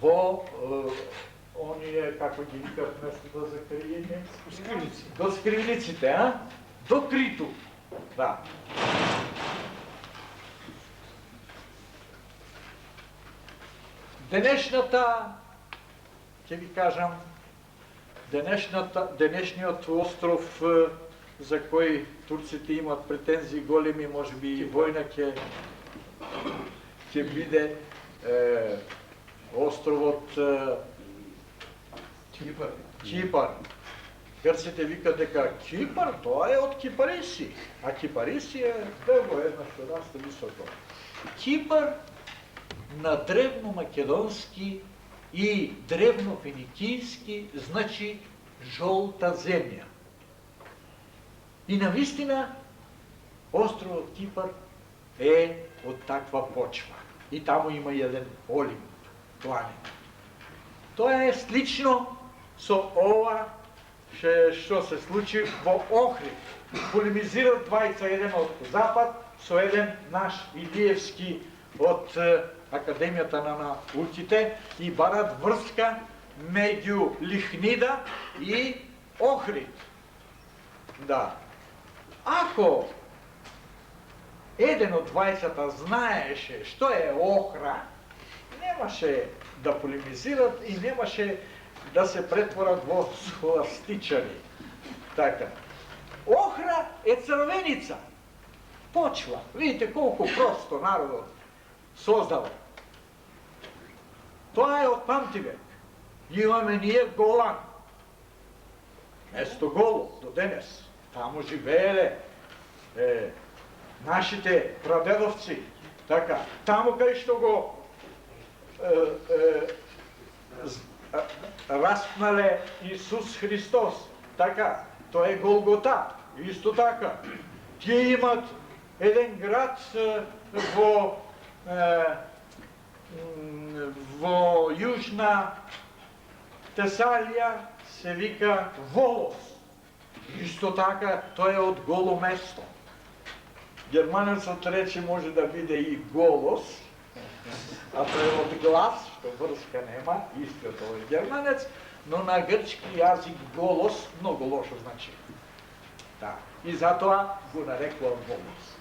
во оние, како ги викат местото за криење? Скривници. До скривниците, а? До Криту. Да. Денешната, ќе ви кажам, денешниот остров за кој турците имат претензии големи, може би и војна ќе биде островот Кипар. Грците викат дека Кипар, тоа е од Кипариси, а Кипариси е долго еднаш расте високо. Кипар на древно-македонски и древно-финикийски значи жолта земја. И навистина островот Кипар е од таква почва. И таму има еден Олимп, планина. Тоа е слично со ова што се случи во Охрид. Полемизират двајца, еден од запад, со еден наш Илиевски од Академијата на науките и барат врска меѓу Лихнида и Охрид. Да. Ако еден од двајцата знаеше што е Охра, немаше да полемизират и немаше да се претворат во схоластичари. Така. Охра е црвеница. Почва. Видите колку просто народот создава. Тоа е од памтивек. Имаме ние Голан. Место Голо, до денес. Таму живееле нашите прадедовци. Така. Таму кај што го распнале Исус Христос. Така, тоа е Голгота. Исто така. Тие имат еден град во јужна Тесалија се вика Волос. Исто така, тоа е од голо место. Германецот рече може да биде и голос, а тоа е од глас, што врска нема, истиот овој германец, но на грчки јазик голос многу лошо значи. Да. И затоа го нарекува голос.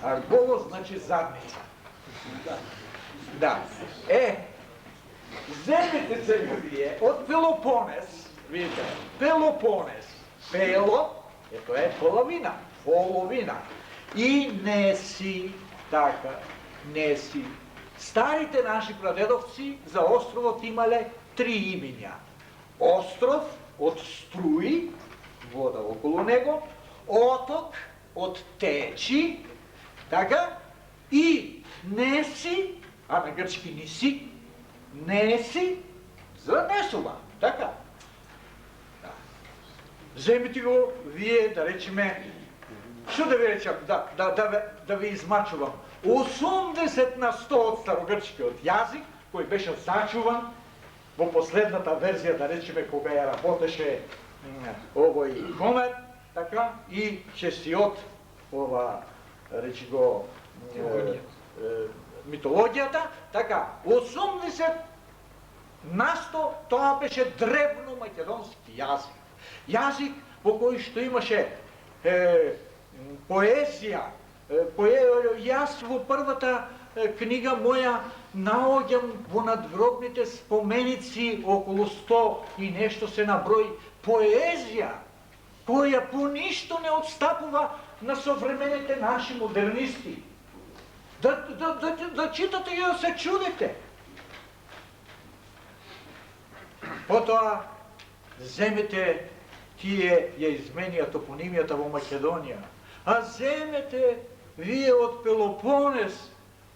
А голос значи задница. Да. Земете се вие од Пелопонес, видите, Пелопонес, Пело, ето е половина, половина. И Неси, така, Неси. Старите наши прадедовци за островот имале 3 имиња. Остров од струи, вода околу него, оток од течи, така, и Неси, а на грчки Ниси, Неси, за Несува, така. Да. Земите го вие, да речеме, што да ви речам, да ви измачувам, 80% од старогрчкиот јазик, кој беше зачуван во последната верзија, да речеме, кога ја работеше овој Гомер, така, и Хесиод, ова, речи го, митологијата, така, 80% тоа беше древно македонски јазик. Јазик во кој што имаше поезија. Јас во првата книга моја наоѓам во надгробните споменици околу 100 и нешто се наброи поезија, која по ништо не отстапува на современите наши модернисти. Да читате и да се чудите. Потоа, земете тие ја изменија топонимијата во Македонија, а земете вие од Пелопонес,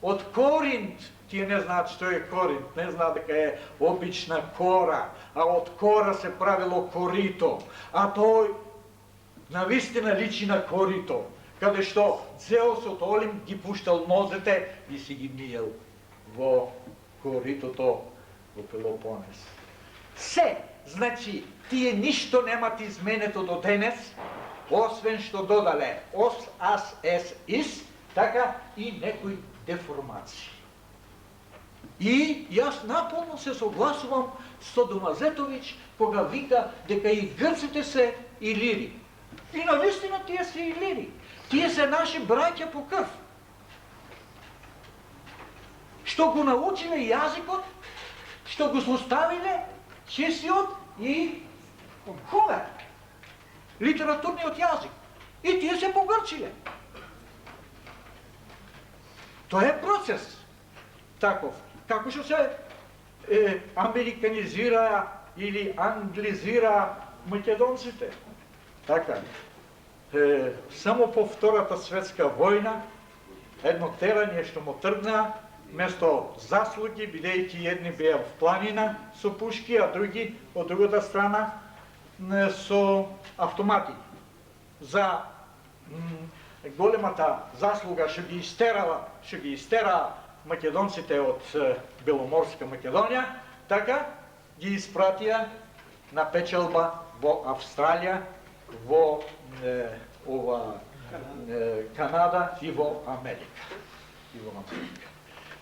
од Коринт, тие не знаат што е Коринт, не знаат дека е обична кора, а од кора се правило корито, а тој навистина личи на корито, каде што Зеусот Олимп ги пуштал нозете и си ги миел во коритото во Пелопонес. Се, значи, тие ништо немат изменето до денес, освен што додале ос, ас, ес, ис, така и некои деформации. И јас наполно се согласувам со Домазетович кога вика дека и грците се илири. И навистина тие се илири. Тие се наши браќа по крв. Што го научиле јазикот, што го составиле чесиот и ховер, литературниот јазик. И тие се погрчиле. Тоа е процес таков. Како што се американизираа или англизираа македонците. Така. Само по Втората светска војна едно терање што му тргнаа, место заслуги, бидејќи едни беа в планина со пушки, а други од другата страна со автомати. За големата заслуга што ги истераа македонците од Беломорска Македонија, така ги испратија на печелба во Австралија, во Канада и во Америка.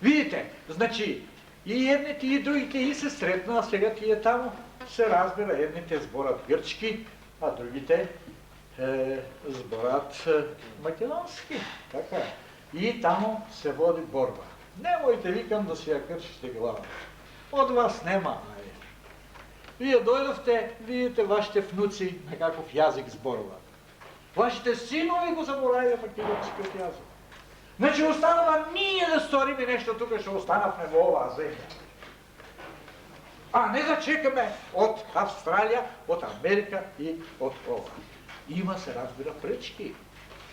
Видите, значи, и едните и другите и се сретнаа, сега тие таму се разбира, едните зборат грчки, а другите зборат македонски. Така. И таму се води борба. Немојте, викам, да си ја кршите глава. Од вас нема. Вие дојдовте, видите вашите внуци на каков јазик зборуваат. Вашите синови го заборавиле македонскиот јазик. Значи останува ние да сториме нешто тука што останавме во оваа земја. А не да чекаме од Австралија, од Америка и од ова. Има, се разбира, пречки.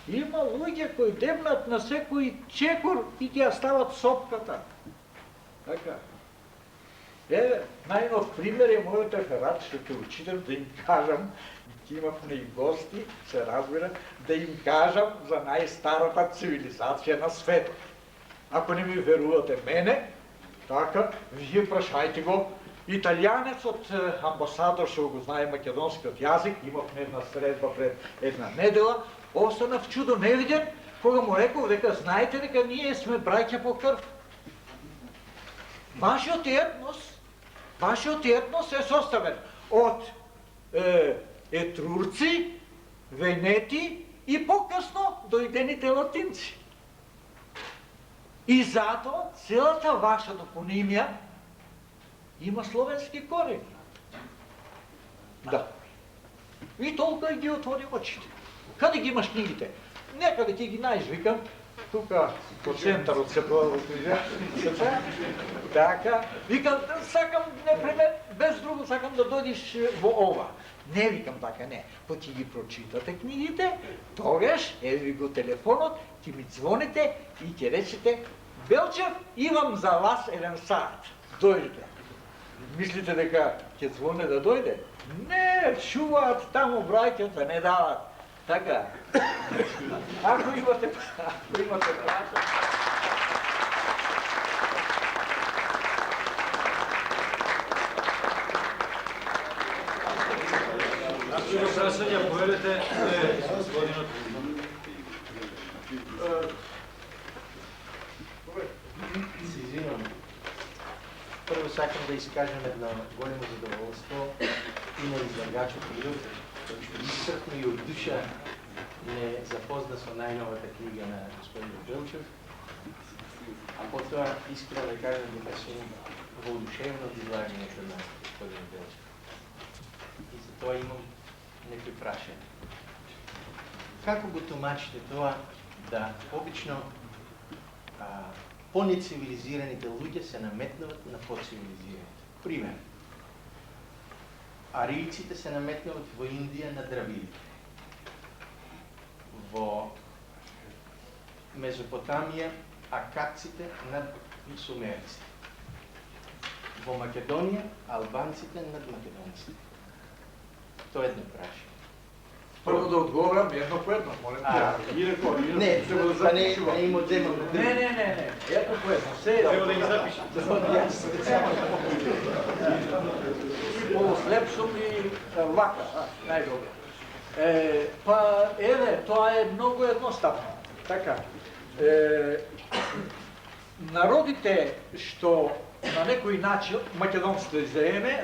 Има луѓе кои дебнат на секој чекор и ќе ја стават сопката. Така. Најнов пример е мојот реферат, што ќе учитам да им кажам, ќе имавме и гости, се разбира, да им кажам за најстарата цивилизација на светот. Ако не ми верувате мене, така, вие прашајте го. Италијанецот амбасадор што го знае македонскиот јазик, имавме една средба пред една недела, останав чудо невиден, кога му реков дека знаете дека ние сме браќа по крв. Вашиот етнос е составен од етрурци, венети и покасно дојдените латинци. И затоа целата ваша топонимија има словенски корени. Да. И толка ги отвори очите. Каде ги имаш книгите? Некаде ќе ги најдеш, викам, тука по центарот се продава. Така, викам, сакам непременно, без друго сакам да дојдеш во ова. Не викам така, не. Па ќе ги прочитате книгите, тогаш, еви ви го телефонот, ќе ми звоните и ќе речете, Белчев, имам за вас еден саат. Дојдете. Мислите дека ќе звоне да дојде? Не, чуваат таму браќата, не дават. Така. Ако имате право. До прашања повелете господинот. Прво сакам да искажем едно големо задоволство и на излагачот Илјов, кој што исцрпно и од душа не запозна со најновата книга на господин Белчев, а потоа искрено да кажам дека сум воодушевен од излагањето на господин Белчев. И за тоа имам некои прашања. Како го тумачите тоа да обично по-нецивилизираните луѓе се наметнуват на по-цивилизираните? Пример. Аријците се наметнуват во Индија на дравидите. Во Мезопотамија акадците над сумерците. Во Македонија албанците над македонците. Тоа е едно прашање. Прво да одговорам едно по едно, молим те. Не, па не им одземам. Не, едно по едно. Треба да ги запишем. И полуслеп сум и вака, најдобро. Па, еве, тоа е многу едноставно. Така, народите што на некој начин македонците заеме